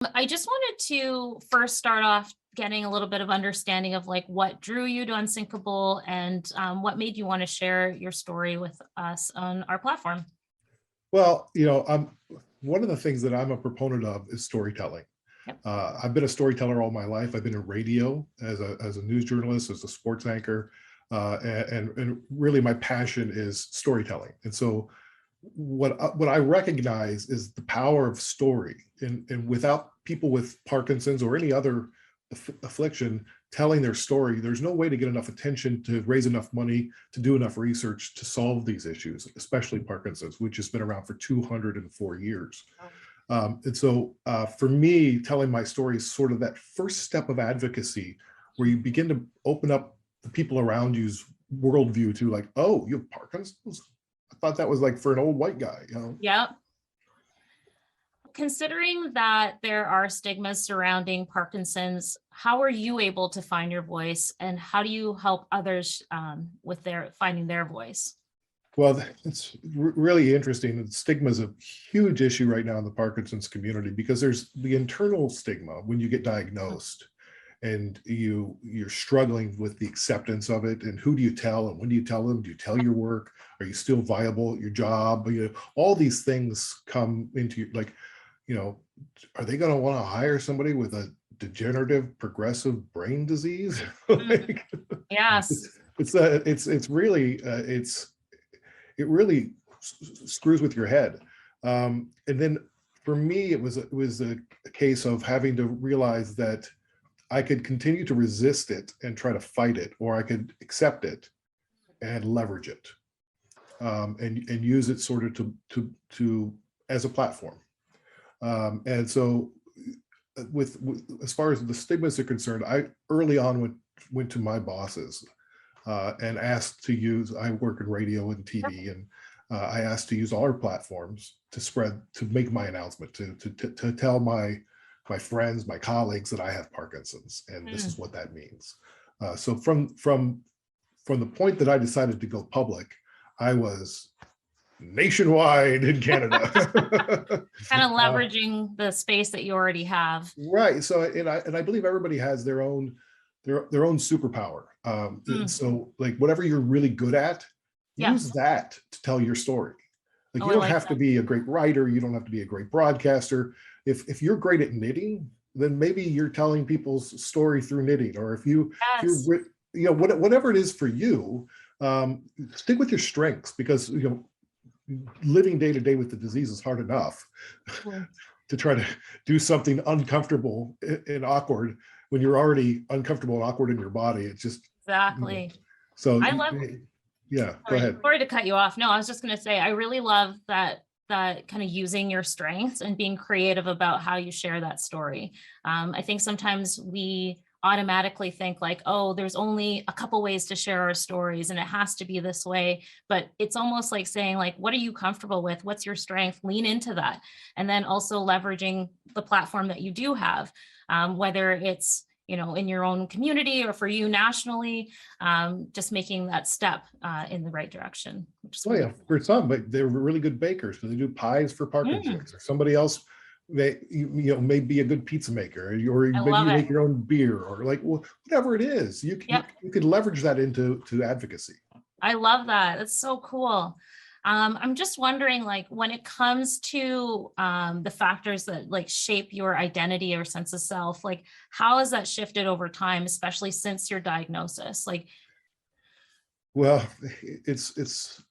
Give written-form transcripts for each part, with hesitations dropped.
I just wanted to first start off getting a little bit of understanding of like what drew you to Unsinkable and what made you want to share your story with us on our platform. Well, one of the things that I'm a proponent of is storytelling. Yep. I've been a storyteller all my life. I've been in radio as a news journalist, as a sports anchor, and really my passion is storytelling. And so what I recognize is the power of story, and without people with Parkinson's or any other affliction telling their story, there's no way to get enough attention, to raise enough money, to do enough research to solve these issues, especially Parkinson's, which has been around for 204 years. And so for me, telling my story is sort of that first step of advocacy, where you begin to open up the people around you's worldview to like, oh, you have Parkinson's? I thought that was like for an old white guy, Yep. Considering that there are stigmas surrounding Parkinson's, how are you able to find your voice, and how do you help others with finding their voice? Well, it's really interesting. The stigma is a huge issue right now in the Parkinson's community, because there's the internal stigma when you get diagnosed and you're struggling with the acceptance of it, and who do you tell and when do you tell them? Do you tell your work? Are you still viable at your job? All these things come into like, are they going to want to hire somebody with a degenerative progressive brain disease? Like, Yes. It really screws with your head. And then for me, it was a case of having to realize that I could continue to resist it and try to fight it, or I could accept it and leverage it, and use it sort of to as a platform. And so with as far as the stigmas are concerned, I early on went to my bosses and asked to use, I work in radio and TV, and I asked to use all our platforms to make my announcement, to tell my friends, my colleagues that I have Parkinson's, and this is what that means. So from the point that I decided to go public, I was nationwide in Canada. Kind of leveraging the space that you already have. Right. So, and I believe everybody has their own superpower. And so like whatever you're really good at, use that to tell your story. Like you don't have to be a great writer. You don't have to be a great broadcaster. If you're great at knitting, then maybe you're telling people's story through knitting. Or if you're whatever it is for you, stick with your strengths, because living day to day with the disease is hard enough. To try to do something uncomfortable and awkward when you're already uncomfortable and awkward in your body. It's just exactly. So I love. Yeah, go ahead. Sorry to cut you off. No, I was just going to say, I really love that kind of using your strengths and being creative about how you share that story. I think sometimes we automatically think like, oh, there's only a couple ways to share our stories and it has to be this way. But it's almost like saying like, what are you comfortable with? What's your strength? Lean into that. And then also leveraging the platform that you do have, whether it's, in your own community or for you nationally, just making that step in the right direction. For some, but they're really good bakers, so they do pies for Parkinson's. Or somebody else may be a good pizza maker, or you make your own beer, or like whatever it is, you could leverage that into advocacy. I love that. That's so cool. I'm just wondering, like, when it comes to the factors that like shape your identity or sense of self, like how has that shifted over time, especially since your diagnosis? Well, it's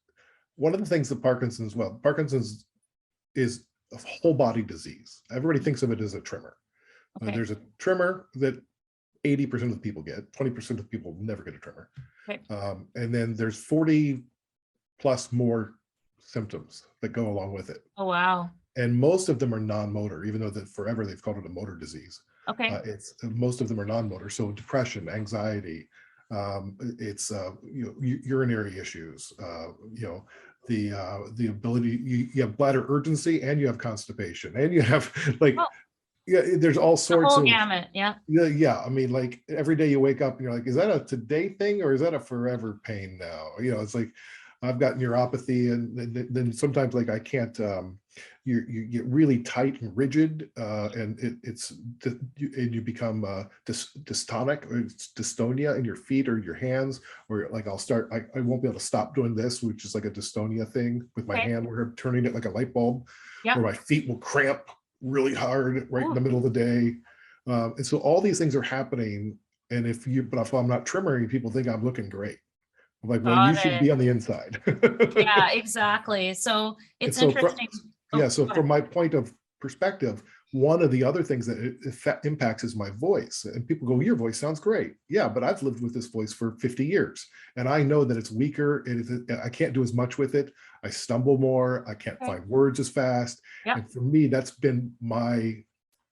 one of the things that Parkinson's is a whole body disease. Everybody thinks of it as a tremor. Okay. There's a tremor that 80% of the people get, 20% of the people never get a tremor. Okay. And then there's 40 plus more symptoms that go along with it. Oh, wow. And most of them are non-motor, even though forever they've called it a motor disease. Okay. Most of them are non-motor. So depression, anxiety, it's urinary issues, the ability, you have bladder urgency, and you have constipation, and you have there's all sorts of gamut. Yeah. I mean, like every day you wake up and you're like, is that a today thing or is that a forever pain now? It's like I've got neuropathy, and then sometimes like I can't. You get really tight and rigid, and you become dystonic, or it's dystonia in your feet or your hands, or like I won't be able to stop doing this, which is like a dystonia thing with my Okay. hand where I'm turning it like a light bulb, Yep. or my feet will cramp really hard right in the Ooh. middle of the day. And so all these things are happening. And if I'm not trimming, people think I'm looking great. I'm like, well, you Got should it. be on the inside. Yeah, exactly. So And it's so, interesting. yeah, Oh, so go ahead. from my point of perspective, one of the other things that it impacts is my voice. And people go, your voice sounds great. Yeah, but I've lived with this voice for 50 years. And I know that it's weaker. I can't do as much with it. I stumble more. I can't Okay. find words as fast. Yep. And for me, that's been my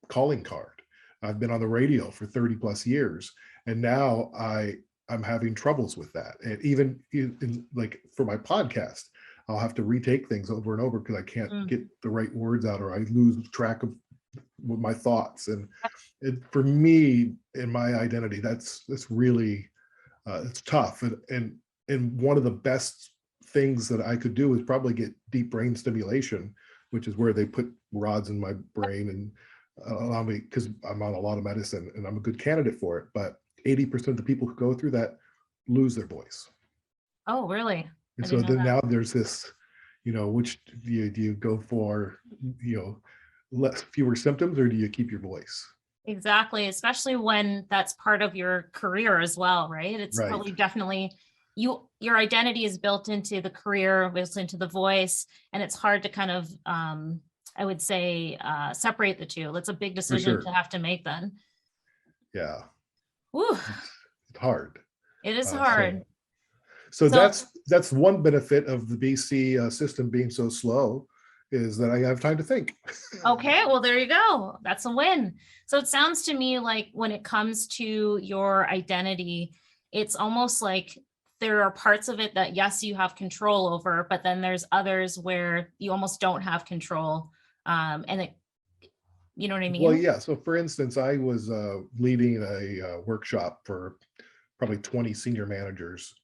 calling card. I've been on the radio for 30 plus years. And now I'm having troubles with that. And even like for my podcast, I'll have to retake things over and over because I can't Mm. get the right words out, or I lose track of my thoughts. And for me, in my identity, that's really it's tough. And one of the best things that I could do is probably get deep brain stimulation, which is where they put rods in my brain and allow me, because I'm on a lot of medicine and I'm a good candidate for it. But 80% of the people who go through that lose their voice. Oh, really? And I so didn't know then that. now there's this, which do you go for, fewer symptoms, or do you keep your voice? Exactly, especially when that's part of your career as well, right? It's Right. probably definitely your identity is built into the career, built into the voice, and it's hard to kind of I would say separate the two. That's a big For decision to sure. have to make then. Yeah. Whew, It's hard. it is Uh, hard. so, so So, that's one benefit of the BC system being so slow, is that I have time to think. okay, well, there you go. That's a win. So it sounds to me like when it comes to your identity, it's almost like there are parts of it that, yes, you have control over, but then there's others where you almost don't have control. And it, you know what I Well, mean? yeah. So for instance, I was leading a workshop for probably 20 senior managers,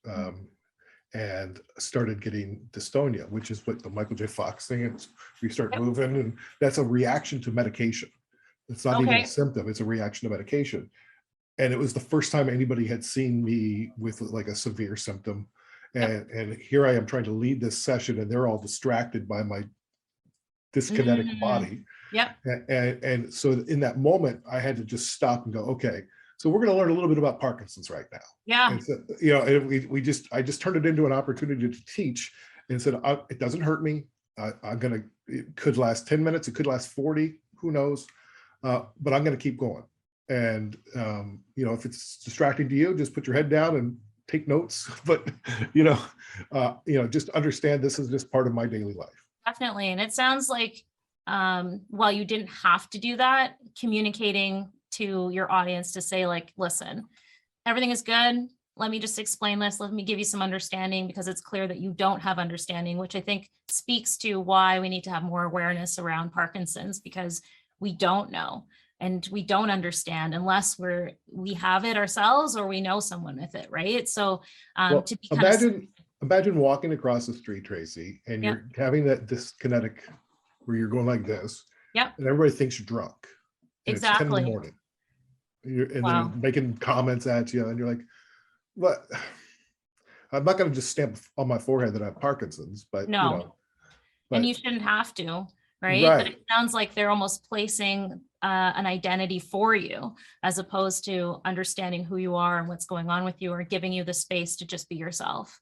and started getting dystonia, which is what the Michael J. Fox thing is. You start Yep. moving, and that's a reaction to medication. It's not even a Okay. symptom, it's a reaction to medication. And it was the first time anybody had seen me with like a severe symptom. Yep. And here I am trying to lead this session, and they're all distracted by my dyskinetic Mm, body. yep. And so in that moment, I had to just stop and go, okay, so we're going to learn a little bit about Parkinson's right now. Yeah. And so, I just turned it into an opportunity to teach, and said, it doesn't hurt me. It could last 10 minutes. It could last 40, who knows? But I'm going to keep going. And, if it's distracting to you, just put your head down and take notes. But, just understand this is just part of my daily life. Definitely. And it sounds like while you didn't have to do that, communicating to your audience to say, like, listen, everything is good. Let me just explain this. Let me give you some understanding, because it's clear that you don't have understanding, which I think speaks to why we need to have more awareness around Parkinson's, because we don't know and we don't understand unless we have it ourselves or we know someone with it, right? So Well, to be kind of, imagine walking across the street, Tracy, and yep, you're having that dyskinetic where you're going like this, yep, and everybody thinks you're drunk, and it's 10 in the exactly. morning. And they're Wow. making comments at you, and you're like, "But I'm not going to just stamp on my forehead that I have Parkinson's." But No. And but you shouldn't have to, right? But right, it sounds like they're almost placing an identity for you, as opposed to understanding who you are and what's going on with you, or giving you the space to just be yourself.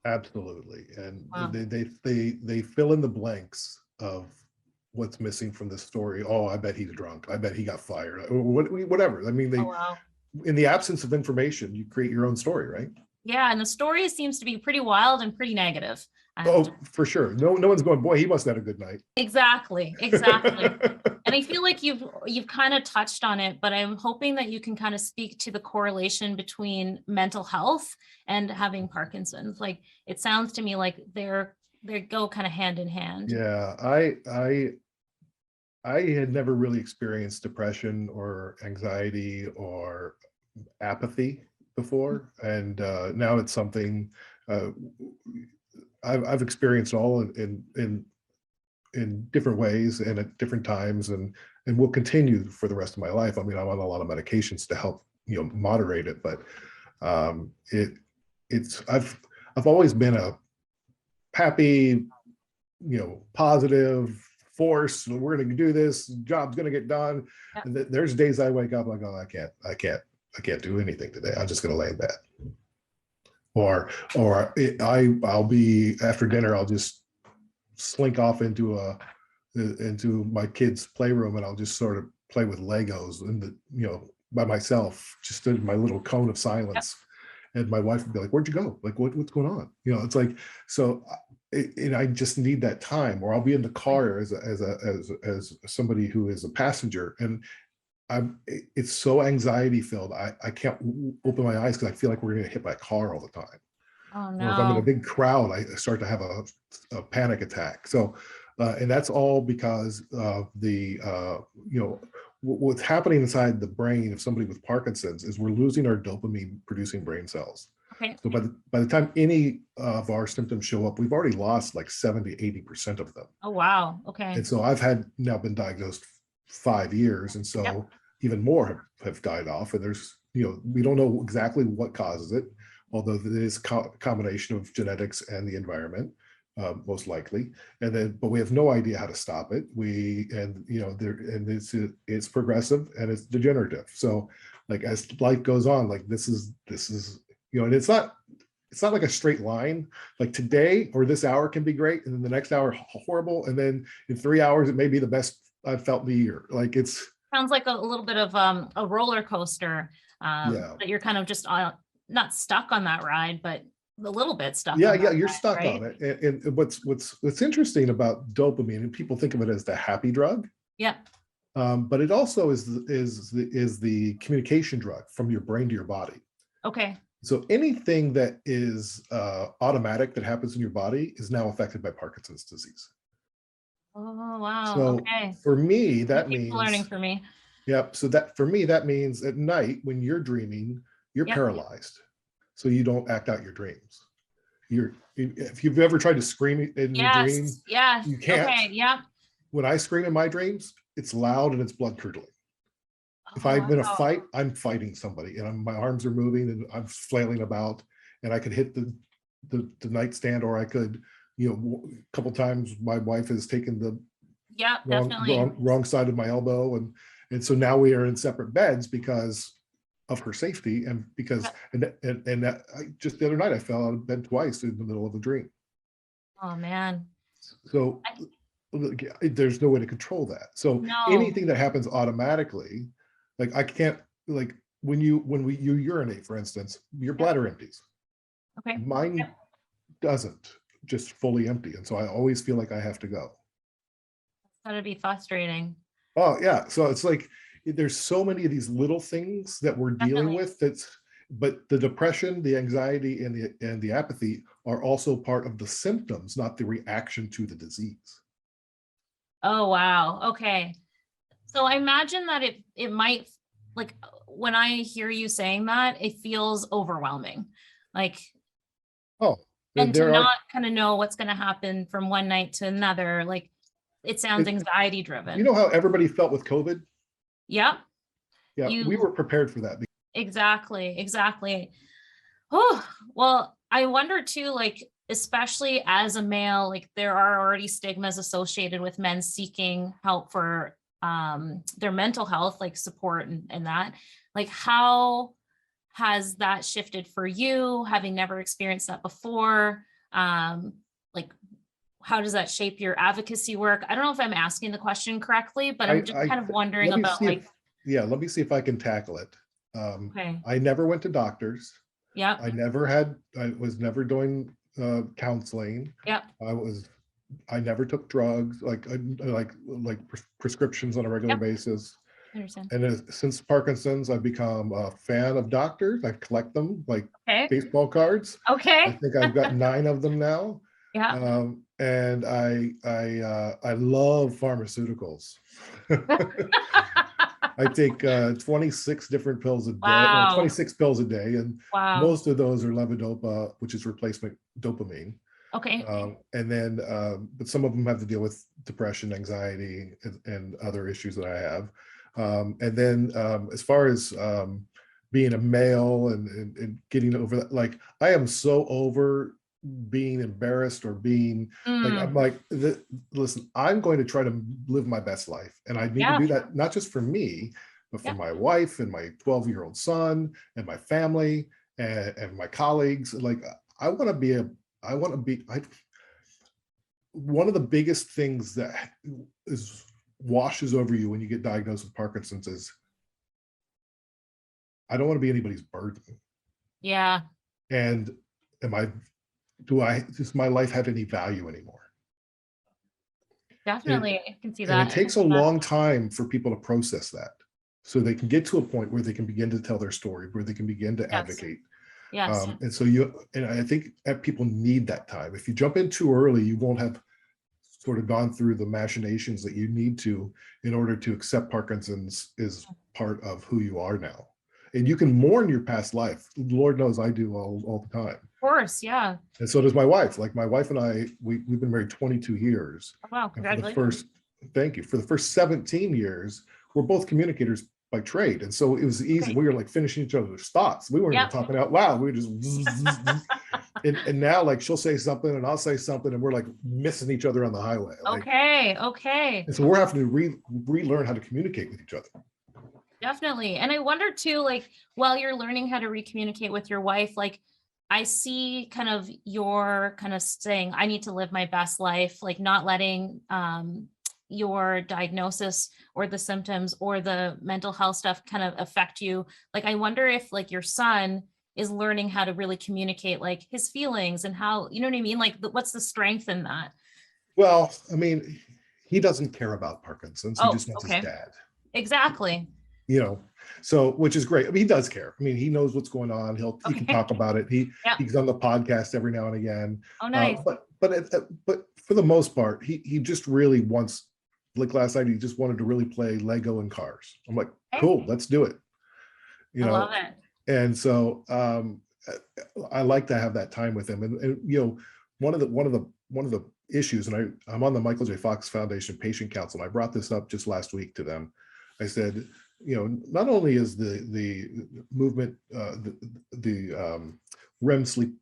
absolutely. And Wow. they fill in the blanks of what's missing from the story. Oh, I bet he's drunk. I bet he got fired. Or whatever. I mean, Oh, wow. in the absence of information, you create your own story, right? Yeah. And the story seems to be pretty wild and pretty negative. And Oh, for sure. No one's going, boy, he must have had a good night. exactly, exactly. And I feel like you've kind of touched on it, but I'm hoping that you can kind of speak to the correlation between mental health and having Parkinson's. Like, it sounds to me like they go kind of hand in hand. Yeah, I had never really experienced depression or anxiety or apathy before, and now it's something uh, I've experienced all in different ways and at different times, and will continue for the rest of my life. I mean, I'm on a lot of medications to help, moderate it, but it's I've always been a happy, positive force. We're going to do this. Job's going to get done. Yep. And there's days I wake up like, oh, I can't do anything today. I'm just going to lay in bed. Or I'll be after dinner. I'll just slink off into my kids' playroom, and I'll just sort of play with Legos by myself, just in my little cone of silence. Yep. And my wife would be like, "Where'd you go? Like, what's going on?" It's like, so, and I just need that time. Or I'll be in the car as somebody who is a passenger, and it's so anxiety filled. I can't open my eyes because I feel like we're going to get hit by a car all the time. Oh, no. Or if I'm in a big crowd, I start to have a panic attack. So, and that's all because of the, what's happening inside the brain of somebody with Parkinson's is we're losing our dopamine producing brain cells. Okay. So by the time any of our symptoms show up, we've already lost like 70–80% of them. Oh, wow. Okay. And so I've now been diagnosed 5 years. And so Yep. even more have died off. And there's, we don't know exactly what causes it, although it is a combination of genetics and the environment, most likely. But we have no idea how to stop it. It's progressive and it's degenerative. So like, as life goes on, like this is, and it's not like a straight line. Like today or this hour can be great, and then the next hour horrible, and then in 3 hours it may be the best I've felt in a year. Like it's sounds like a little bit of a roller coaster. That you're kind of just not stuck on that ride, but a little bit stuck. You're ride, stuck right? on it. And what's interesting about dopamine, and people think of it as the happy drug. Yeah. But it also is the communication drug from your brain to your body. Okay. So anything that is automatic that happens in your body is now affected by Parkinson's disease. Oh, wow. So okay. For me, that means learning for me. Yep. So for me, that means at night when you're dreaming, you're Yep. paralyzed. So you don't act out your dreams. If you've ever tried to scream in your dream, you can't. Okay. Yeah. When I scream in my dreams, it's loud and it's blood curdling. If I'm in a fight, I'm fighting somebody, and my arms are moving and I'm flailing about, and I could hit the nightstand, or I could, a couple times my wife has taken the wrong side of my elbow, and so now we are in separate beds because of her safety, and because just the other night I fell out of bed twice in the middle of a dream. Oh man. So there's no way to control that. So anything that happens automatically, like I can't, like when you urinate, for instance, your bladder empties. Okay. Mine doesn't, just fully empty, and so I always feel like I have to go. That'd be frustrating. Oh yeah. So it's like there's so many of these little things that we're dealing with. But the depression, the anxiety, and the apathy are also part of the symptoms, not the reaction to the disease. Oh wow. Okay. So I imagine that it might, like when I hear you saying that, it feels overwhelming. Like and to not kind of know what's going to happen from one night to another. Like it sounds anxiety driven. You know how everybody felt with COVID? Yep. Yeah, we were prepared for that. Exactly. Oh, well, I wonder too, like, especially as a male, like there are already stigmas associated with men seeking help for their mental health, like support and that. Like, how has that shifted for you, having never experienced that before? Like, how does that shape your advocacy work? I don't know if I'm asking the question correctly, but I'm just kind of wondering about like. Let me see if I can tackle it. Okay. I never went to doctors. Yeah. I was never doing counseling. Yep. I never took drugs, like prescriptions on a regular basis. I understand. And since Parkinson's, I've become a fan of doctors. I collect them like baseball cards. Okay. I think I've got 9 of them now. Yeah. And I love pharmaceuticals. I take 26 different pills a day, Wow. 26 pills a day, and Wow. most of those are levodopa, which is replacement dopamine. Okay. And then, but some of them have to deal with depression, anxiety, and other issues that I have. And then, as far as being a male and getting over that, like I am so over being embarrassed or being like, I'm like, listen, I'm going to try to live my best life, and I need to do that not just for me, but for my wife and my 12-year-old son and my family and my colleagues. Like I want to be one of the biggest things that is washes over you when you get diagnosed with Parkinson's is I don't want to be anybody's burden. Yeah. And does my life have any value anymore? Definitely. I can see And that. it takes a long time for people to process that, so they can get to a point where they can begin to tell their story, where they can begin to advocate. Yes. And I think people need that time. If you jump in too early, you won't have sort of gone through the machinations that you need to in order to accept Parkinson's is part of who you are now. And you can mourn your past life. Lord knows I do all the time. Of course, yeah. And so does my wife. Like my wife and I, we've been married 22 years. Oh, wow, congratulations. Thank you. For the first 17 years, we're both communicators by trade. And so it was easy. We were like finishing each other's thoughts. We weren't even talking out loud. We were just, and now like she'll say something and I'll say something and we're like missing each other on the highway. Like, okay. And so we're having to relearn how to communicate with each other. Definitely. And I wonder too, like, while you're learning how to recommunicate with your wife, like, I see kind of your kind of saying, I need to live my best life, like not letting your diagnosis or the symptoms or the mental health stuff kind of affect you. Like, I wonder if like your son is learning how to really communicate like his feelings and how, you know what I mean? Like, what's the strength in that? Well, I mean, he doesn't care about Parkinson's. He just wants his dad. Exactly. You know, so which is great. I mean, he does care. I mean, he knows what's going on. He can talk about it. He's on the podcast every now and again. Oh, nice. But for the most part, he just really wants, like last night, he just wanted to really play Lego and cars. I'm like, cool, let's do it. You know, I love it. And so I like to have that time with him. And you know, one of the issues, and I'm on the Michael J. Fox Foundation Patient Council. And I brought this up just last week to them. I said, you know, not only is the movement, the REM sleep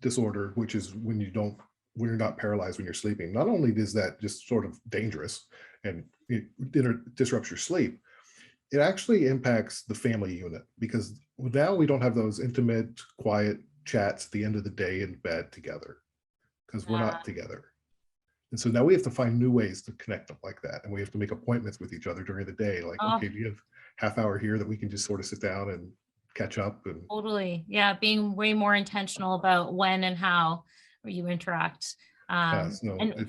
disorder, which is when you're not paralyzed when you're sleeping, not only is that just sort of dangerous and it disrupts your sleep, it actually impacts the family unit, because now we don't have those intimate, quiet chats at the end of the day in bed together because we're not together. And so now we have to find new ways to connect them like that. And we have to make appointments with each other during the day. Like, okay, do you have half hour here that we can just sort of sit down and catch up? And totally. Yeah. Being way more intentional about when and how you interact. And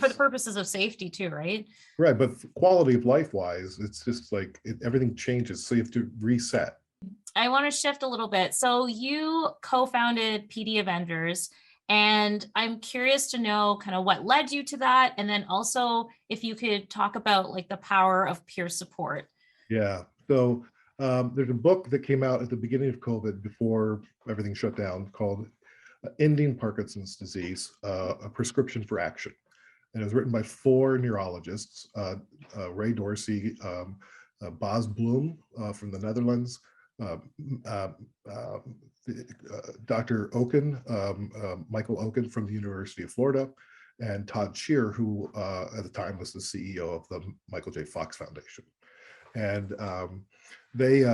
for the purposes of safety too, right? Right. But quality of life wise, it's just like everything changes. So you have to reset. I want to shift a little bit. So you co-founded PD Avengers. And I'm curious to know kind of what led you to that. And then also if you could talk about like the power of peer support. Yeah. So there's a book that came out at the beginning of COVID before everything shut down called Ending Parkinson's Disease, A Prescription for Action. And it was written by 4 neurologists, Ray Dorsey, Bas Bloem from the Netherlands, Dr. Oken, Michael Oken from the University of Florida, and Todd Shear, who at the time was the CEO of the Michael J. Fox Foundation. And they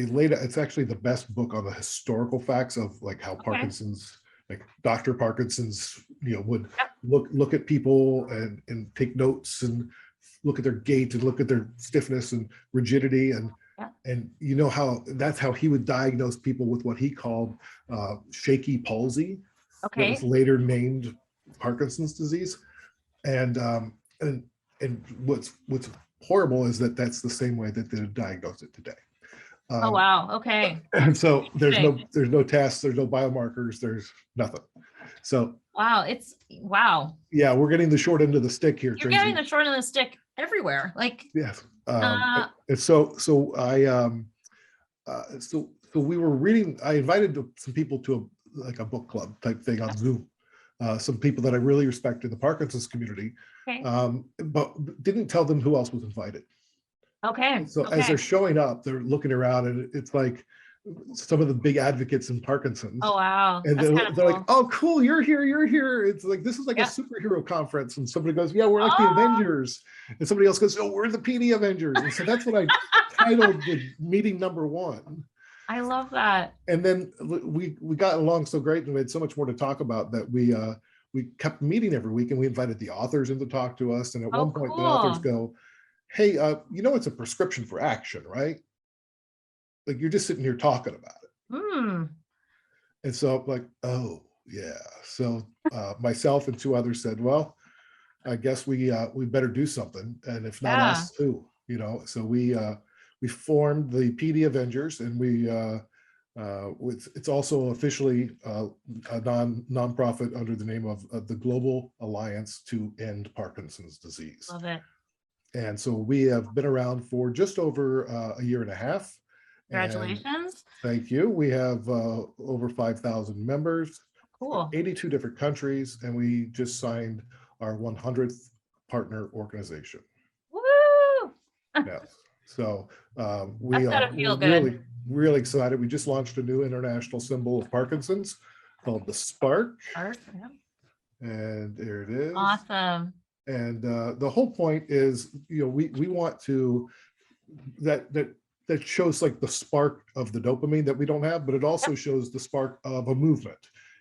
laid out, it's actually the best book on the historical facts of like how Parkinson's, like Dr. Parkinson's, you know, would look at people and take notes and look at their gait and look at their stiffness and rigidity and you know how that's how he would diagnose people with what he called shaky palsy. That was later named Parkinson's disease. And what's horrible is that that's the same way that they diagnose it today. Oh wow, okay. And so there's no tests, there's no biomarkers, there's nothing. So wow, yeah, we're getting the short end of the stick here. You're getting the short end of the stick everywhere. Like, Yes. uh, And so so we were reading. I invited some people to a book club type thing on Zoom. Some people that I really respect in the Parkinson's community, okay. but didn't tell them who else was invited. Okay. So as Okay. they're showing up, they're looking around, and it's like some of the big advocates in Parkinson's. Oh, wow. And That's kind of they're like, cool. "Oh, cool! You're here! You're here!" It's like this is like a Yeah. superhero conference, and somebody goes, "Yeah, we're like the Oh, Avengers," and somebody else goes, "Oh, we're the PD Avengers." And so that's what I titled the meeting number one. I love that. And then we got along so great, and we had so much more to talk about that we kept meeting every week, and we invited the authors in to talk to us. And at Oh, one point, the authors cool. go, "Hey, it's a prescription for action, right? Like you're just sitting here talking about it." Hmm. And so I'm like, "Oh yeah." So myself and two others said, "Well, I guess we better do something, and if not Yeah. us, who?" So we formed the PD Avengers, and it's also officially a nonprofit under the name of the Global Alliance to End Parkinson's Disease. Love it. And so we have been around for just over a year and a half. And Congratulations. thank you. We have over 5,000 members, Cool. 82 different countries, and we just signed our 100th partner organization. Woo! Yes. So That's gotta we're feel good. really excited. We just launched a new international symbol of Parkinson's called the Spark, Art, yeah. and there it is. Awesome. And the whole point is, we want to that shows like the spark of the dopamine that we don't have, but it also Yep. shows the spark of a movement,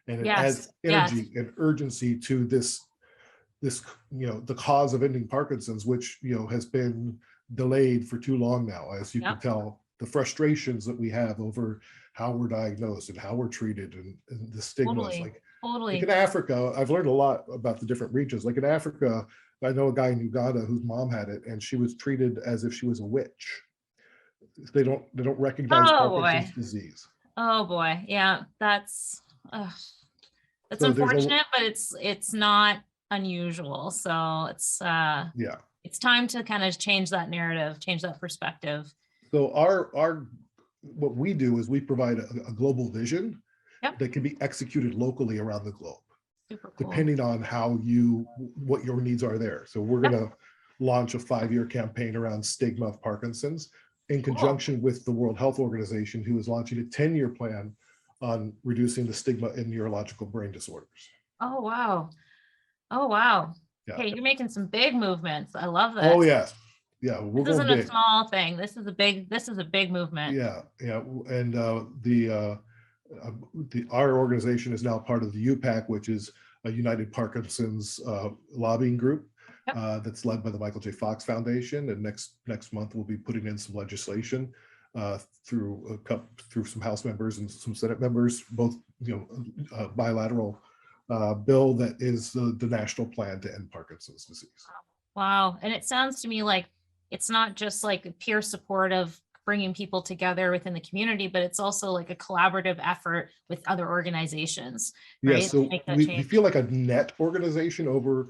and it Yes. adds energy and urgency to this the cause of ending Parkinson's, which has been delayed for too long now. As you can Yep. tell, the frustrations that we have over how we're diagnosed and how we're treated, and the stigmas. Totally. Like Totally. in Africa, I've learned a lot about the different regions. Like in Africa, I know a guy in Uganda whose mom had it, and she was treated as if she was a witch. They don't recognize Oh Parkinson's boy. disease. Oh boy. Yeah. That's So there's unfortunate, but it's not unusual. So yeah. it's time to kind of change that narrative, change that perspective. So our what we do is we provide a global vision Yep. that can be executed locally around the globe, Super cool. depending on what your needs are there. So we're going to launch a 5-year campaign around stigma of Parkinson's in conjunction with the World Health Organization, who is launching a 10-year plan on reducing the stigma in neurological brain disorders. Oh, wow. Oh, wow. Yeah. Okay, you're making some big movements. I love this. Oh, yeah. Yeah, we're This going isn't big. a small thing. This is a big movement. Yeah, yeah. And our organization is now part of the UPAC, which is a United Parkinson's lobbying group. Yep. That's led by the Michael J. Fox Foundation, and next month we'll be putting in some legislation through some House members and some Senate members, both bilateral bill that is the national plan to end Parkinson's disease. Wow, and it sounds to me like it's not just like a peer support of bringing people together within the community, but it's also like a collaborative effort with other organizations, right? Yeah, so we feel like a net organization over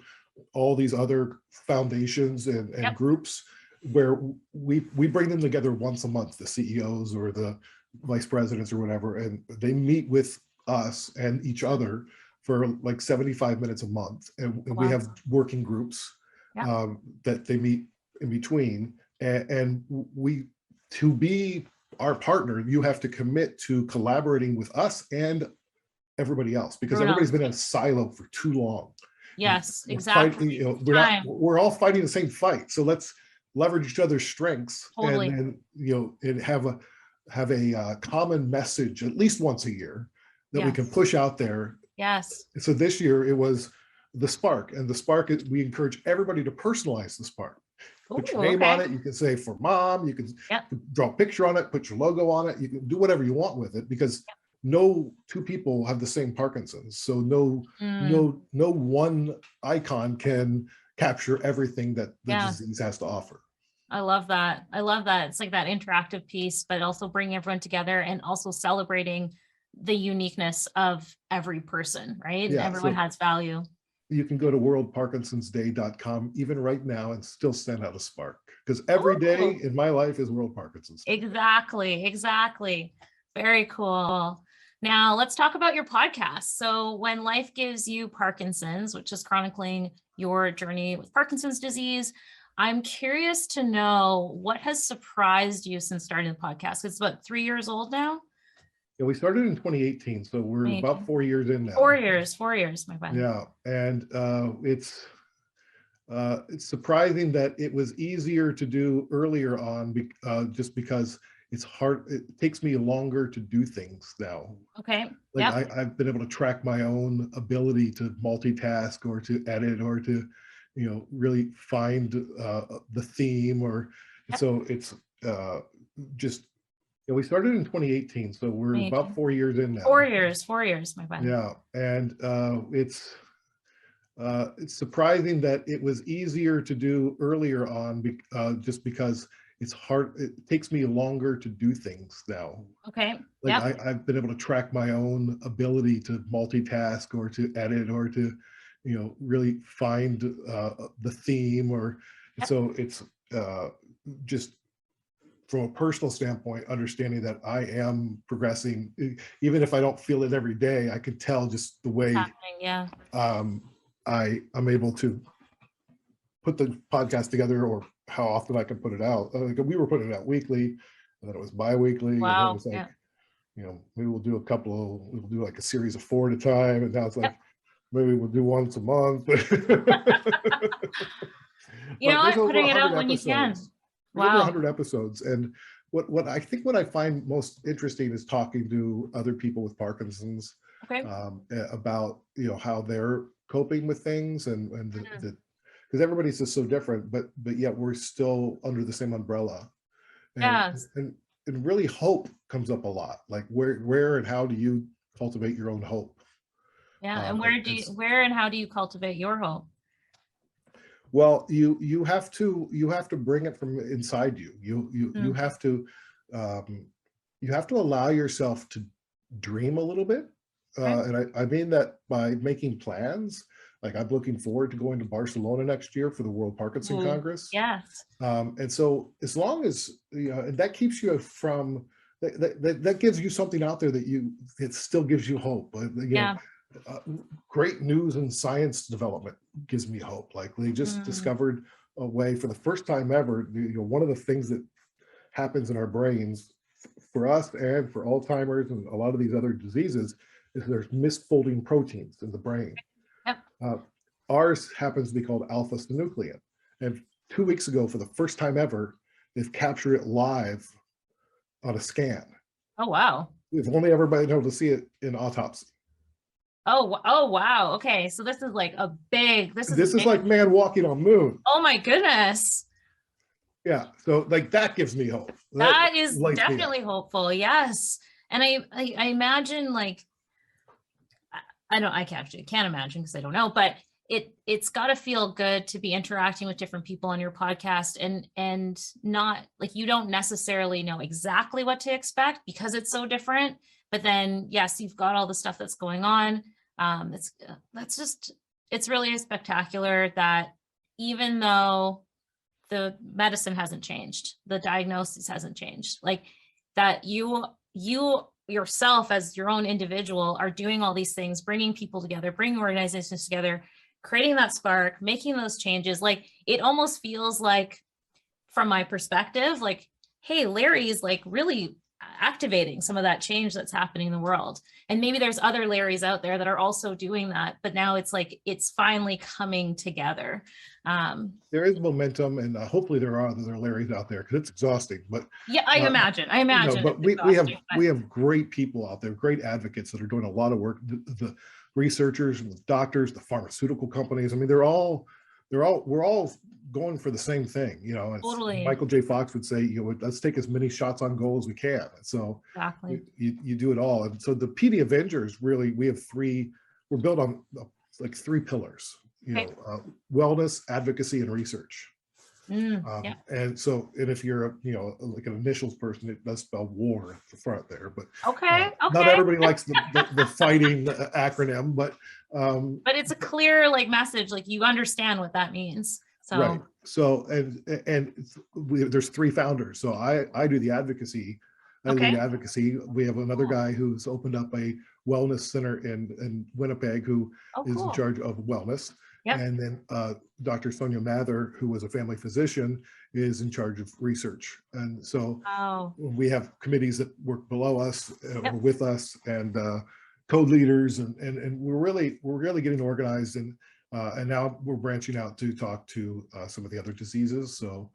all these other foundations and Yep. groups, where we bring them together once a month, the CEOs or the vice presidents or whatever, and they meet with us and each other for like 75 minutes a month. And we have working groups that they meet in between. And to be our partner, you have to commit to collaborating with us and everybody else, because everybody's been in a silo for too long. Yes, exactly. We're all fighting the same fight. So let's leverage each other's strengths. Totally. And and have a common message at least once a year that we can push out there. Yes. So this year it was the Spark, and the Spark is, we encourage everybody to personalize the Spark. Put your name on it. You can say for mom, you can draw a picture on it, put your logo on it. You can do whatever you want with it, because no two people have the same Parkinson's. So no one icon can capture everything that the disease has to offer. I love that. I love that. It's like that interactive piece, but also bringing everyone together and also celebrating the uniqueness of every person, right? Yeah, everyone has value. you can go to worldparkinsonsday.com even right now and still send out a spark, because every day in my life is World Parkinson's Day. Exactly. Very cool. Now let's talk about your podcast. So when Life Gives You Parkinson's, which is chronicling your journey with Parkinson's disease, I'm curious to know what has surprised you since starting the podcast. It's about 3 years old now. Yeah, we started in 2018, so we're about 4 years in now. 4 years, my friend. Yeah, and it's surprising that it was easier to do earlier on, just because it's hard. It takes me longer to do things now. Okay. Like Yep. I've been able to track my own ability to multitask or to edit or to, really find the theme or. Yep. So it's just. We started in 2018, so we're about 4 years in now. 4 years, my friend. Yeah, and it's surprising that it was easier to do earlier on, just because it's hard. It takes me longer to do things now. Okay. Like Yep. I've been able to track my own ability to multitask or to edit or to, really find the theme or. Yep. So it's just. From a personal standpoint, understanding that I am progressing, even if I don't feel it every day, I can tell just the way I'm able to put the podcast together, or how often I can put it out. Like we were putting it out weekly, and then it was bi-weekly, and then it was like, maybe we'll do like a series of 4 at a time, and now it's like, maybe we'll do once a month. Putting it out when you can. Over 100 episodes, and what I think what I find most interesting is talking to other people with Parkinson's, about how they're coping with things, and because everybody's just so different, but yet we're still under the same umbrella, and really hope comes up a lot. Like where and how do you cultivate your own hope? Yeah, and where and how do you cultivate your hope? Well, you have to bring it from inside you. You have to allow yourself to dream a little bit, and I mean that by making plans. Like I'm looking forward to going to Barcelona next year for the World Parkinson Congress. Yes. And so as long as and that keeps you from that gives you something out there it still gives you hope. Great news in science development gives me hope. Like they just discovered a way for the first time ever. One of the things that happens in our brains for us and for Alzheimer's and a lot of these other diseases is there's misfolding proteins in the brain. Yep. Ours happens to be called alpha-synuclein. And 2 weeks ago, for the first time ever, they've captured it live on a scan. Oh, wow. We've only ever been able to see it in autopsy. Oh, wow. Okay. So this is like this is like man walking on moon. Oh my goodness. Yeah. So like that gives me hope. That is definitely hopeful. Yes. And I imagine like, I can't imagine because I don't know, but it's got to feel good to be interacting with different people on your podcast and not like, you don't necessarily know exactly what to expect because it's so different. But then, yes, you've got all the stuff that's going on. It's really spectacular that even though the medicine hasn't changed, the diagnosis hasn't changed, like that you yourself as your own individual are doing all these things, bringing people together, bringing organizations together, creating that spark, making those changes. Like it almost feels like, from my perspective, like, hey, Larry's like really activating some of that change that's happening in the world. And maybe there's other Larrys out there that are also doing that, but now it's like, it's finally coming together. There is momentum, and hopefully there are other Larrys out there, because it's exhausting, but yeah, I imagine. But we have great people out there, great advocates that are doing a lot of work. The researchers and the doctors, the pharmaceutical companies. I mean, we're all going for the same thing. Totally. Michael J. Fox would say, let's take as many shots on goal as we can. So exactly. you do it all. And so the PD Avengers, really, we're built on like 3 pillars, wellness, advocacy, and research. Yeah. And so, and if you're a, you know, like an initials person, it does spell war at the front there, but Okay. not Okay. everybody likes the fighting acronym, but But it's a clear like message, like you understand what that means. So right. So, there's three founders. So I do the advocacy. I lead okay. advocacy. We have another Cool. guy who's opened up a wellness center in Winnipeg who Oh, is in cool. charge of wellness. Yep. And then Dr. Sonia Mather, who was a family physician, is in charge of research. And so Oh, we have committees that work below us or yep. with us, and code leaders, and we're really getting organized, and now we're branching out to talk to some of the other diseases, so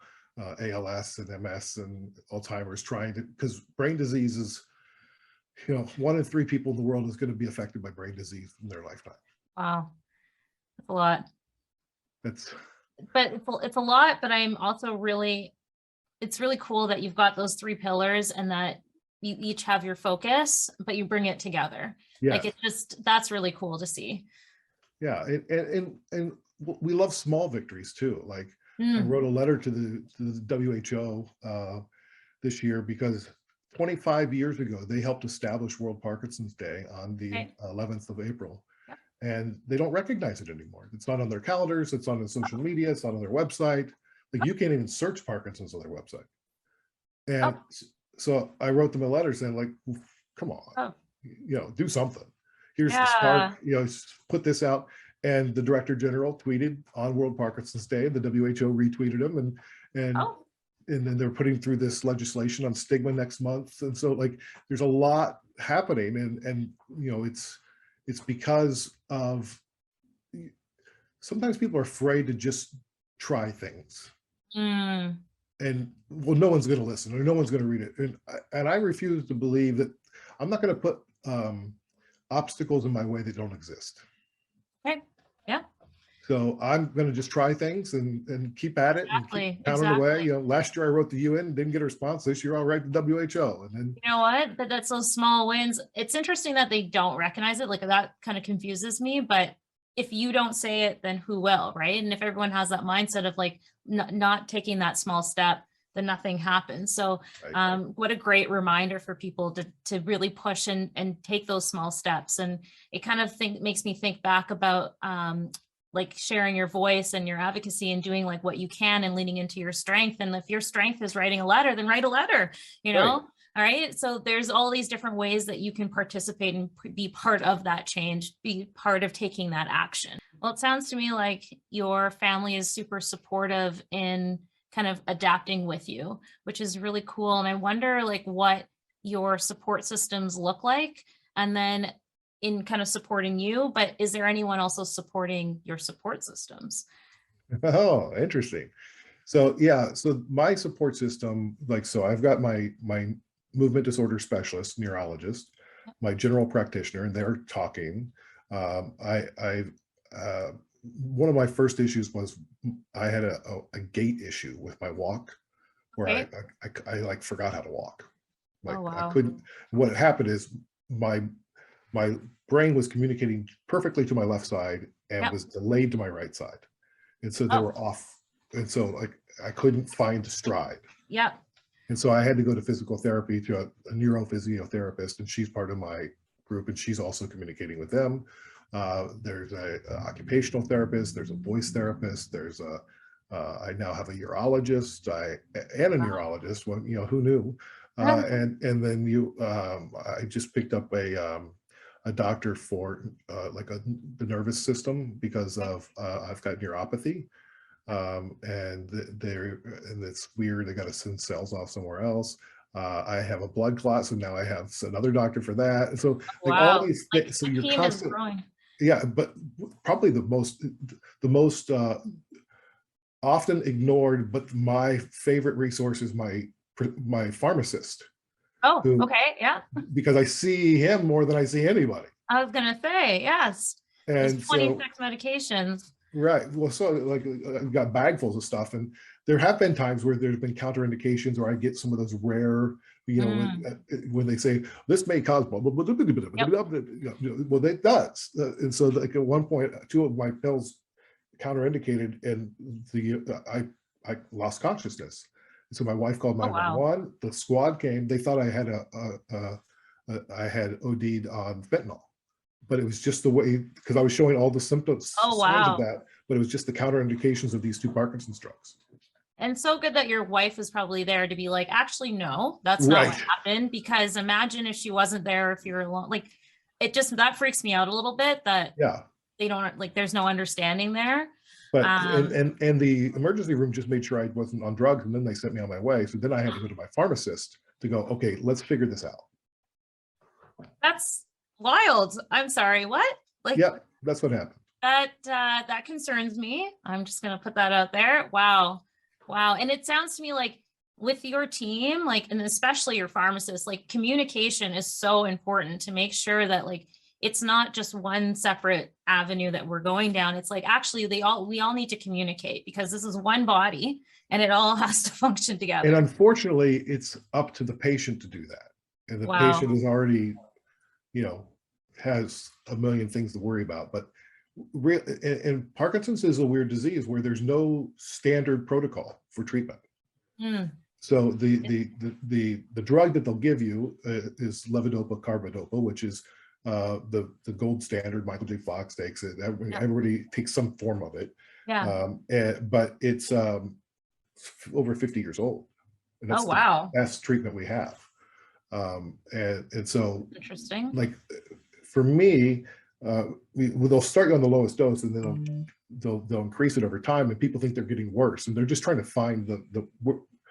ALS and MS and Alzheimer's, trying to, because brain disease is, you know, 1 in 3 people in the world is going to be affected by brain disease in their lifetime. Wow. That's a lot. That's, But it's a lot, but I'm also really, it's really cool that you've got those 3 pillars and that you each have your focus, but you bring it together. yeah. Like it's just, that's really cool to see. Yeah, and we love small victories too. Like I Mm, wrote a letter to the WHO this year because 25 years ago they helped establish World Parkinson's Day on the okay. 11th of April, Yep. and they don't recognize it anymore. It's not on their calendars. It's on the social media. It's not on their website. Like you can't even search Parkinson's on their website. And Oh, so I wrote them a letter saying, like, come on, oh, you know, do something. Here's the yeah. spark, you know, put this out. And the director general tweeted on World Parkinson's Day. The WHO retweeted him, and Oh, then they're putting through this legislation on stigma next month. And so, like, there's a lot happening, and you know, it's because of, sometimes people are afraid to just try things, mm, and well, no one's going to listen or no one's going to read it, and I refuse to believe that. I'm not going to put obstacles in my way that don't exist. okay. Yeah, So I'm going to just try things and keep at it and exactly. keep pounding away. Exactly. You know, last year I wrote the UN, didn't get a response. This year I'll write the WHO, and then You know what? But that's those small wins. It's interesting that they don't recognize it. Like that kind of confuses me, but if you don't say it, then who will, right? And if everyone has that mindset of like not taking that small step, then nothing happens. So right. what a great reminder for people to really push and take those small steps. And it kind of makes me think back about like sharing your voice and your advocacy and doing like what you can and leaning into your strength. And if your strength is writing a letter, then write a letter, you know? Right. All right. So there's all these different ways that you can participate and be part of that change, be part of taking that action. Well, it sounds to me like your family is super supportive in kind of adapting with you, which is really cool. And I wonder like what your support systems look like, and then in kind of supporting you, but is there anyone also supporting your support systems? Oh, interesting. So yeah, so my support system, like, so I've got my movement disorder specialist, neurologist, my general practitioner, and they're talking. One of my first issues was I had a gait issue with my walk, where Okay. I like forgot how to walk. Like Oh, I wow. couldn't. What happened is my brain was communicating perfectly to my left side and Yep. was delayed to my right side, and so they Oh, were off. And so like I couldn't find the stride. yep. And so I had to go to physical therapy to a neurophysiotherapist, and she's part of my group, and she's also communicating with them. There's a occupational therapist, there's a voice therapist, there's I now have a urologist, and a neurologist. Well, you know, who knew? And then I just picked up a doctor for like the nervous system because of I've got neuropathy. And it's weird. They got to send cells off somewhere else. I have a blood clot, so now I have another doctor for that. And so like all Wow. these Like things, so the you're team is constant, growing. yeah, but probably the most often ignored, but my favorite resource is my pharmacist, Oh, who, okay. Yeah. because I see him more than I see anybody. I was gonna say, yes. There's And so 26 medications. right. Well, so like I've got bagfuls of stuff, and there have been times where there's been counterindications, or I get some of those rare, you know, when they say this may cause blah, blah, blah, blah, blah, blah, Yep. blah, blah, well, it does. And so like at one point, 2 of my pills counterindicated, and I lost consciousness. So my wife called Oh, wow. 911. The squad came. They thought I had I had OD'd on fentanyl, but it was just the way, because I was showing all the symptoms, Oh, signs of wow. that, but it was just the counterindications of these 2 Parkinson's drugs. And so good that your wife is probably there to be like, actually, no, that's not what Right. happened. Because imagine if she wasn't there, if you're alone, like it just, that freaks me out a little bit that Yeah. they don't, like, there's no understanding there. But and the emergency room just made sure I wasn't on drugs, and then they sent me on my way. So then I had to go to my pharmacist to go, okay, let's figure this out. That's wild. I'm sorry, what? Like, Yeah, that's what happened. that concerns me. I'm just gonna put that out there. Wow. Wow. And it sounds to me like with your team, like, and especially your pharmacist, like communication is so important to make sure that like it's not just one separate avenue that we're going down. It's like actually we all need to communicate because this is one body and it all has to function And together. unfortunately, it's up to the patient to do that. And the Wow. patient is already, you know, has a million things to worry about. But and Parkinson's is a weird disease where there's no standard protocol for treatment. Mm. So the drug that they'll give you is levodopa carbidopa, which is the gold standard. Michael J. Fox takes it. Everybody takes some form of it. Yeah. But it's over 50 years old, and that's Oh, wow. the best treatment we have. And so, Interesting. like for me, they'll start you on the lowest dose, and then they'll increase it over time, and people think they're getting worse, and they're just trying to find the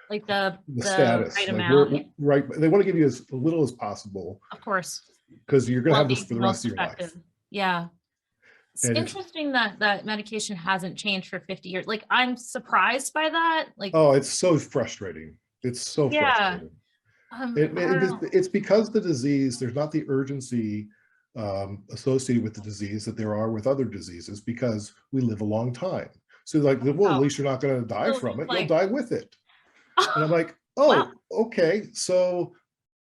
Like the status, right like amount. right. They want to give you as little as possible, Of course. because you're going to have this Be for the most rest of your effective. life. Yeah. It's And it's, interesting that that medication hasn't changed for 50 years. Like I'm surprised by that. Like, oh, it's so frustrating. It's so yeah. frustrating. I don't know. It's because the disease, there's not the urgency associated with the disease that there are with other diseases, because we live a long time. So like, well, at least you're not going to die So from it. like, You'll die with it. And I'm like, oh, wow. okay. So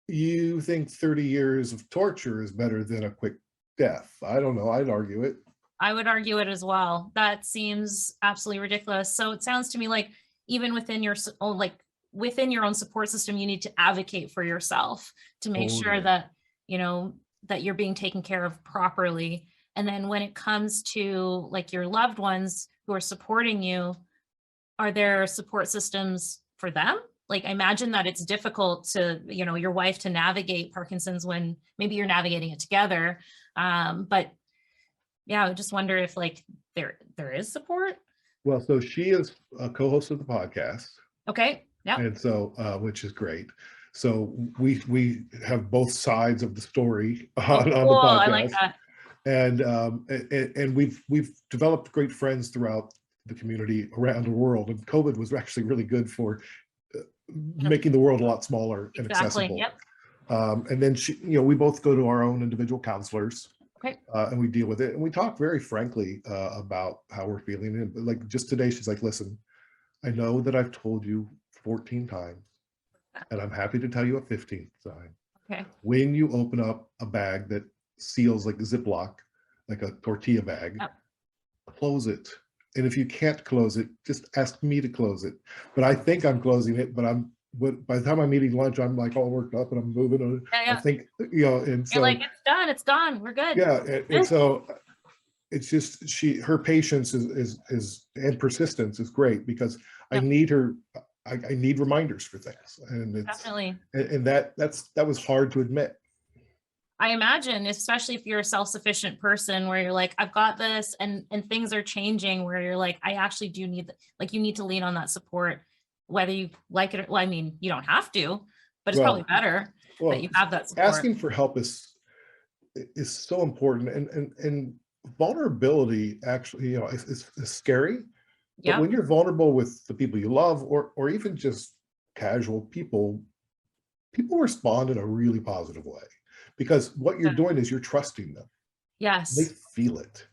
you think 30 years of torture is better than a quick death? I don't know. I'd argue it. I would argue it as well. That seems absolutely ridiculous. So it sounds to me like even within your within your own support system, you need to advocate for yourself to make sure that, you know, that you're being taken care of properly. And then when it comes to like your loved ones who are supporting you, are there support systems for them? Like I imagine that it's difficult to, you know, your wife to navigate Parkinson's when maybe you're navigating it together. But yeah, I just wonder if like there is support. Well, so she is a co-host of the podcast. Okay. Yeah. And so, which is great. So we have both sides of the story on the podcast. I like that. And we've developed great friends throughout the community around the world. And COVID was actually really good for making the world a lot smaller and accessible. Yep. And then we both go to our own individual counselors. Okay. And we deal with it, and we talk very frankly about how we're feeling. And like just today, she's like, "Listen, I know that I've told you 14 times, and I'm happy to tell you a 15th time. Okay. When you open up a bag that seals like a Ziploc, like a tortilla bag, yep, close it. And if you can't close it, just ask me to close it. But I think I'm closing it, but by the time I'm eating lunch, I'm like all worked up and I'm moving on. Yeah. I think, and so you're like, it's done, it's gone, we're good. Yeah, and so it's just her patience is and persistence is great, because I need her. I need reminders for things, and it's definitely. And that was hard to admit. I imagine, especially if you're a self-sufficient person where you're like, I've got this, and things are changing where you're like, I actually do need, like, you need to lean on that support, whether you like it or, well, I mean, you don't have to, but it's probably better that you have that support. Asking for help is so important, and vulnerability actually, is scary. But when you're vulnerable with the people you love, or even just casual people respond in a really positive way, because what you're doing is you're trusting them. Yes. They feel it.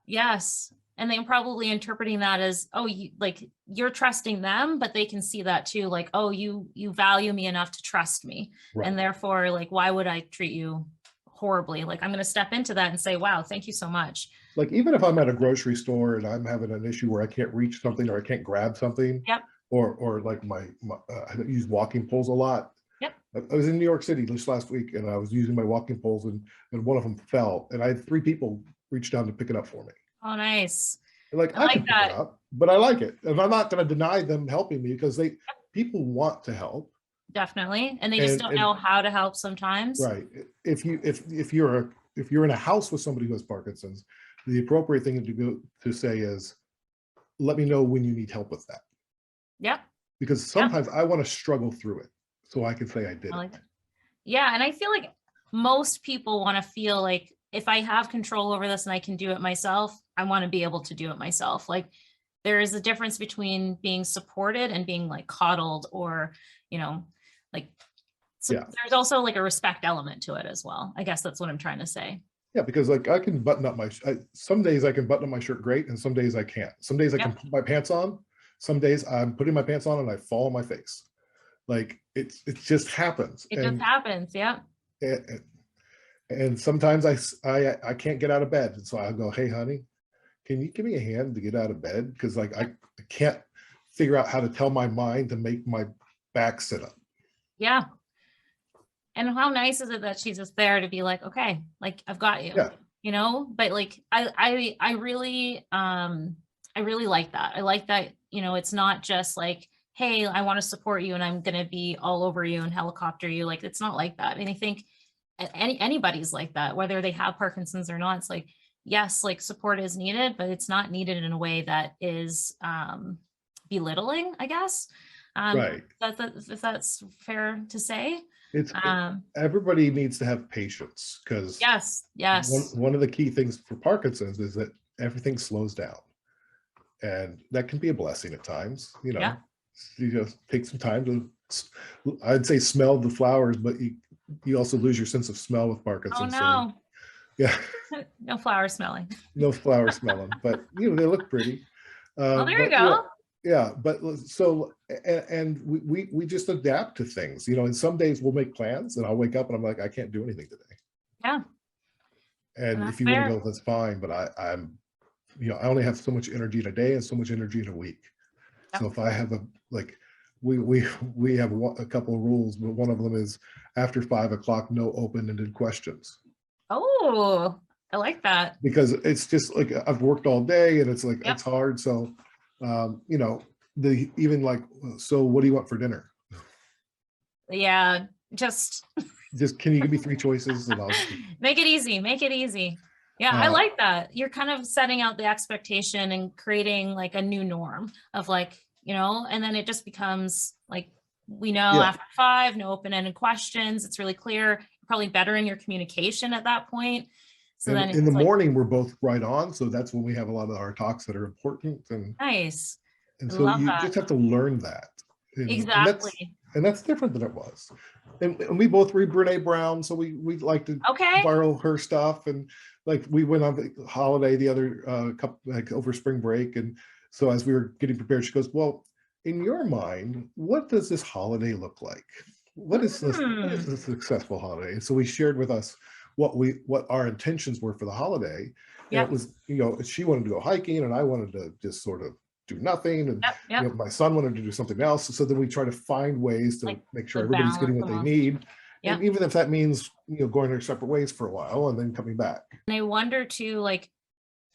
Yes. And they're probably interpreting that as, oh, you're trusting them, but they can see that too. Like, oh, you value me enough to trust me. Right. And therefore, like, why would I treat you horribly? Like, I'm going to step into that and say, wow, thank you so much. Like, even if I'm at a grocery store and I'm having an issue where I can't reach something or I can't grab something, yep, or like I use walking poles a lot. Yep. I was in New York City just last week, and I was using my walking poles, and one of them fell, and I had 3 people reach down to pick it up for me. Oh, nice. Like, I I like can pick that. it up, but I like it, and I'm not going to deny them helping me, because people want to help. Definitely. And they just don't And know how to help sometimes. right, if you're in a house with somebody who has Parkinson's, the appropriate thing to say is, let me know when you need help with that. Yep. Because sometimes I want to struggle through it so I can say I did I like it. that. Yeah. And I feel like most people want to feel like, if I have control over this and I can do it myself, I want to be able to do it myself. Like, there is a difference between being supported and being like coddled, or, like, so Yeah. there's also like a respect element to it as well. I guess that's what I'm trying to say. Yeah, because like I can button up some days I can button up my shirt great, and some days I can't. Some days I can put my pants on. Some days I'm putting my pants on and I fall on my face. Like, it just happens. It just happens. Yeah. And sometimes I can't get out of bed, and so I'll go, hey honey, can you give me a hand to get out of bed? Because like I can't figure out how to tell my mind to make my back sit up. Yeah. And how nice is it that she's just there to be like, okay, like, I've got you, Yeah. but like, I really like that. I like that, it's not just like, hey, I want to support you and I'm going to be all over you and helicopter you. Like, it's not like that. And I think anybody's like that, whether they have Parkinson's or not. It's like, yes, like, support is needed, but it's not needed in a way that is belittling, I guess. Right. If that's fair to say. Everybody needs to have patience, because yes, one of the key things for Parkinson's is that everything slows down, and that can be a blessing at times. Yeah. You just take some time to, I'd say, smell the flowers, but you also lose your sense of smell with Parkinson's. Oh no. So, yeah. No flower smelling. No flower smelling, but they look pretty. Well, there you But go. yeah, but so, and we just adapt to things, and some days we'll make plans and I'll wake up and I'm like, I can't do anything today. Yeah. And if you want to go, that's fine, but I'm I only have so much energy in a day and so much energy in a week. So if I have we have a couple of rules, but one of them is after 5 o'clock, no open-ended questions. Oh, I like that. Because it's just like, I've worked all day and it's like, it's hard. So, even like, so what do you want for dinner? Yeah. Just can you give me 3 choices? And I'll make it easy. Make it easy. Yeah. I like that. You're kind of setting out the expectation and creating like a new norm of like, and then it just becomes like, we know after 5, no open-ended questions. It's really clear. You're probably bettering your communication at that point. So then in the morning, we're both right on. So that's when we have a lot of our talks that are important. And nice. And so you just have to learn that. Exactly. And that's different than it was. And we both read Brene Brown, so we like to borrow her stuff. And like, we went on the holiday the other couple, like over spring break. And so as we were getting prepared, she goes, well, in your mind, what does this holiday look like? What is a successful holiday? And so we shared with us what our intentions were for the holiday. And it was, she wanted to go hiking and I wanted to just sort of do nothing. And my son wanted to do something else. So then we try to find ways to make sure everybody's getting what they need. And even if that means, going their separate ways for a while and then coming back. And I wonder too, like,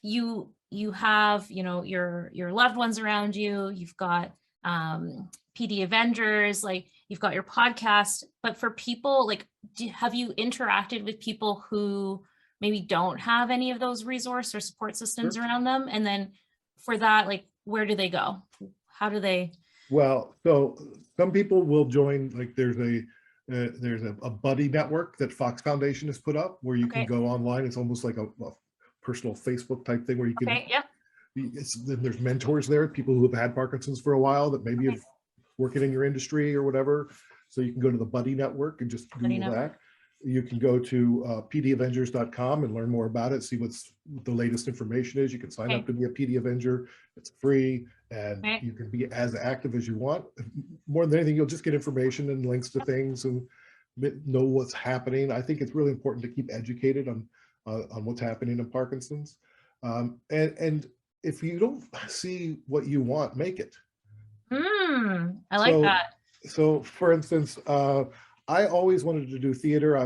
you have, your loved ones around you, you've got PD Avengers, like you've got your podcast, but for people like, have you interacted with people who maybe don't have any of those resource or support systems around them? And then for that, like, where do they go? How do they? Well, so some people will join, like there's a buddy network that Fox Foundation has put up where you can go online. It's almost like a personal Facebook type thing where you can, there's mentors there, people who have had Parkinson's for a while that maybe have working in your industry or whatever. So you can go to the buddy network and just Google that. You can go to pdavengers.com and learn more about it, see what's the latest information is. You can sign up to be a PD Avenger. It's free, and you can be as active as you want. More than anything, you'll just get information and links to things and know what's happening. I think it's really important to keep educated on what's happening in Parkinson's. And if you don't see what you want, make it. I like that. So for instance, I always wanted to do theater.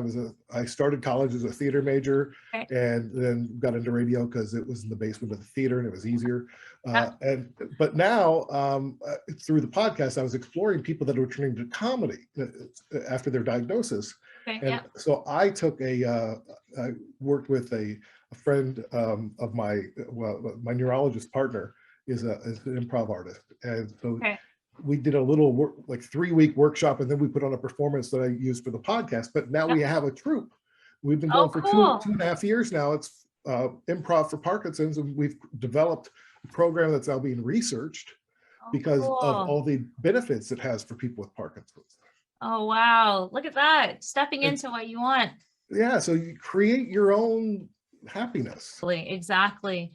I started college as a theater major, Okay. and then got into radio because it was in the basement of the theater and it was easier. Yeah. But now through the podcast, I was exploring people that were turning to comedy after their diagnosis. Okay. And Yeah. so I worked with a friend of my, my neurologist partner is an improv artist. And so Okay. we did a little work, like 3-week workshop, and then we put on a performance that I used for the podcast. But now we have a troupe. We've been Oh, going for cool. 2.5 years now. It's improv for Parkinson's, and we've developed a program that's now being researched because of Cool. all the benefits it has for people with Parkinson's. Oh, wow. Look at that. Stepping It's, into what you want. yeah, so you create your own happiness. Exactly.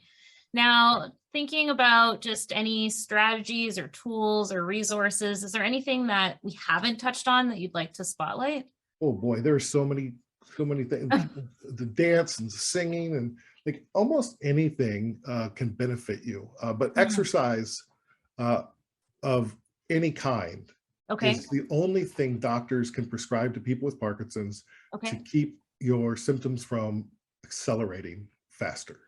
Now, thinking about just any strategies or tools or resources, is there anything that we haven't touched on that you'd like to spotlight? Oh boy, there's so many things. The dance and singing and like almost anything can benefit you. But exercise of any kind Okay. is the only thing doctors can prescribe to people with Parkinson's to Okay. keep your symptoms from accelerating faster.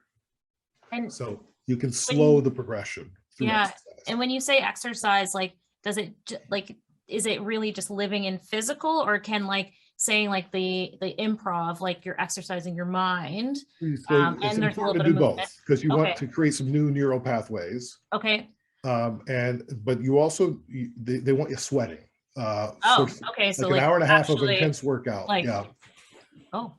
And So you can slow the progression through yeah. exercise. And when you say exercise, like, does it like, is it really just living in physical, or can like saying like the improv, like you're exercising your mind? So it's And there's a little important to bit of do movement. both because you Okay. want to create some new neural pathways. Okay. But you also they want you sweating. Oh, okay. So like an hour and a half of actually, intense workout. like, Yeah. oh,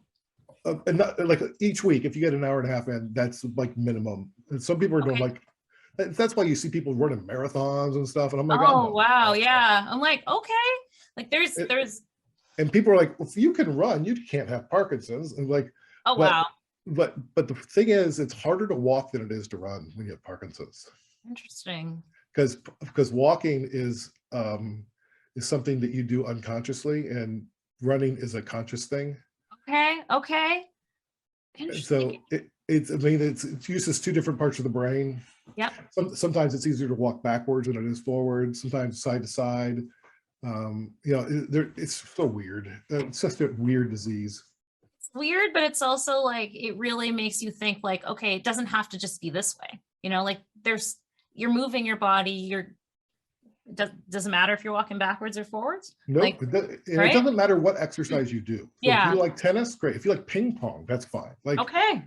And like each week, if you get an hour and a half in, that's like minimum. And some people are doing okay. like, that's why you see people running marathons and stuff. And I'm like, Oh, wow. Yeah. I'm like, okay. Like there's, and people are like, well, if you can run, you can't have Parkinson's. And like, oh, but, wow. but the thing is, it's harder to walk than it is to run when you have Parkinson's. Interesting. Because walking is something that you do unconsciously, and running is a conscious thing. Okay. Okay. So it uses two different parts of the brain. Yep. Sometimes it's easier to walk backwards than it is forward. Sometimes side to side. It's so weird. It's just a weird disease. It's weird, but it's also like, it really makes you think like, okay, it doesn't have to just be this way. Like you're moving your body. Doesn't matter if you're walking backwards or forwards. No, like, it right? doesn't matter what exercise you do. So yeah. If you like tennis, great. If you like ping pong, that's fine. Like, okay.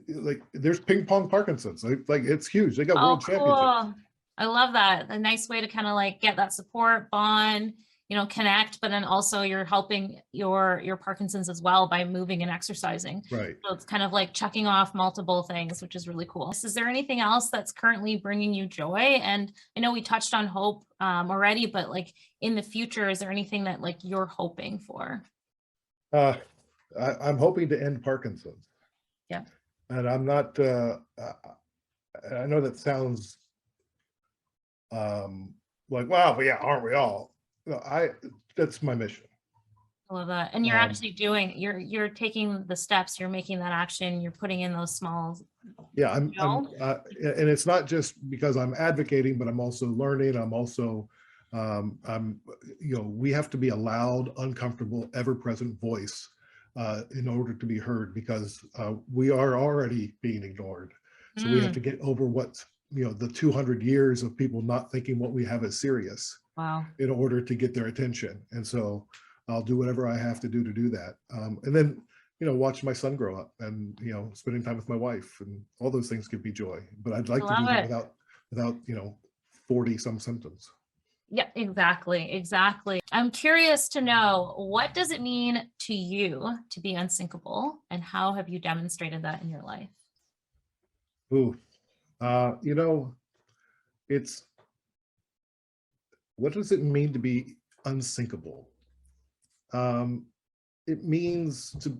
Like there's ping pong Parkinson's. Like it's huge. They got world championships. Cool. I love that. A nice way to kind of like get that support, bond, connect, but then also you're helping your Parkinson's as well by moving and exercising. Right. So it's kind of like checking off multiple things, which is really cool. Is there anything else that's currently bringing you joy? And I know we touched on hope already, but like in the future, is there anything that like you're hoping for? I'm hoping to end Parkinson's. Yeah. And I'm not, I know that sounds like, wow, but yeah, aren't we all? No, that's my mission. I love that. And you're actually you're taking the steps, you're making that action, you're putting in those small. Yeah, and it's not just because I'm advocating, but I'm also learning. I'm also, we have to be a loud, uncomfortable, ever-present voice in order to be heard, because we are already being ignored. So we have to get over what, the 200 years of people not thinking what we have is serious. Wow. In order to get their attention. And so I'll do whatever I have to do that. And then, watch my son grow up, and, spending time with my wife, and all those things give me joy. But I'd like to do that without 40 some symptoms. Yeah, exactly. I'm curious to know, what does it mean to you to be unsinkable, and how have you demonstrated that in your life? Ooh, it's, what does it mean to be unsinkable? It means to,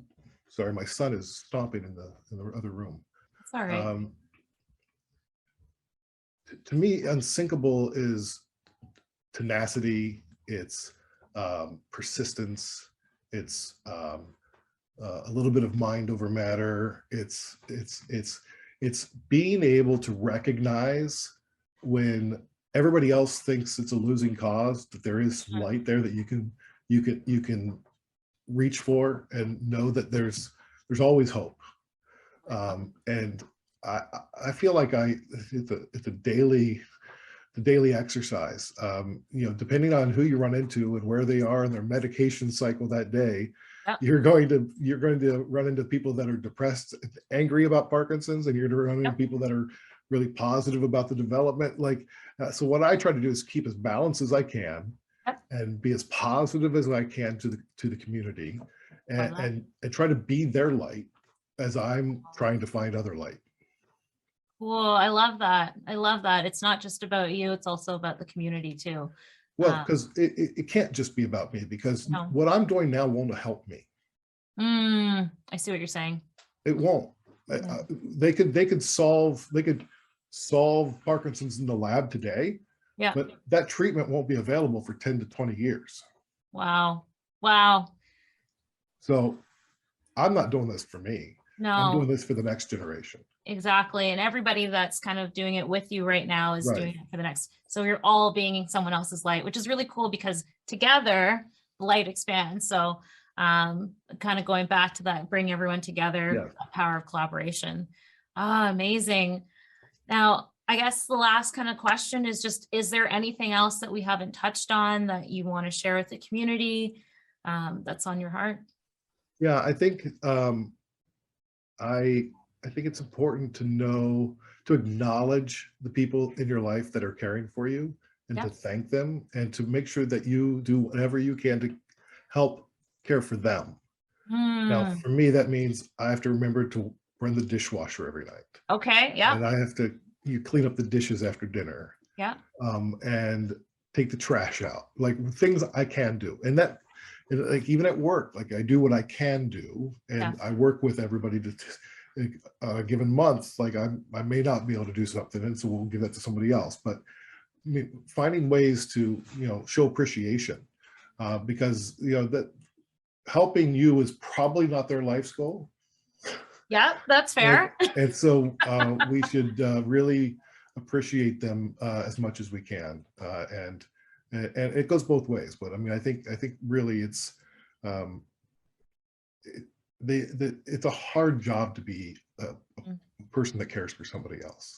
sorry, my son is stomping in the other room. That's all right. To me, unsinkable is tenacity, it's persistence, it's a little bit of mind over matter. It's being able to recognize when everybody else thinks it's a losing cause, that there is light there that you can reach for, and know that there's always hope. And I feel like it's a daily exercise. You know, depending on who you run into and where they are in their medication cycle that day, Yep. you're going to run into people that are depressed, angry about Parkinson's, and you're going to run into Yep. people that are really positive about the development. Like, so what I try to do is keep as balanced as I can, Yep. and be as positive as I can to the community, Love that. and try to be their light as I'm trying to find other light. Cool. I love that. I love that. It's not just about you, it's also about the community too. Well, because it can't just be about me, because No. what I'm doing now won't help me. I see what you're saying. It won't. They could solve Parkinson's in the lab today, Yeah. but that treatment won't be available for 10 to 20 years. Wow. Wow. So I'm not doing this for me. I'm doing No, this for the next generation. exactly. And everybody that's kind of doing it with you right now is Right. doing it for the next. So you're all being someone else's light, which is really cool, because together the light expands. So kind of going back to that, bring everyone together, Yeah. that power of collaboration. Amazing. Now, I guess the last kind of question is just, is there anything else that we haven't touched on that you want to share with the community that's on your heart? Yeah, I think I think it's important to acknowledge the people in your life that are caring for you, and to Yeah. thank them, and to make sure that you do whatever you can to help care for them. Now, for me, that means I have to remember to run the dishwasher every night, Okay. Yeah. and I have to clean up the dishes after dinner, Yeah. and take the trash out, like things I can do. And that, like, even at work, like, I do what I can do, and Yeah. I work with everybody to a given month. Like, I may not be able to do something, and so we'll give that to somebody else. But I mean, finding ways to show appreciation, because that helping you is probably not their life's goal. Yeah, that's And, fair. and so we should really appreciate them as much as we can, and it goes both ways. But I mean, I think really it's um, it's a hard job to be a person that cares for somebody else.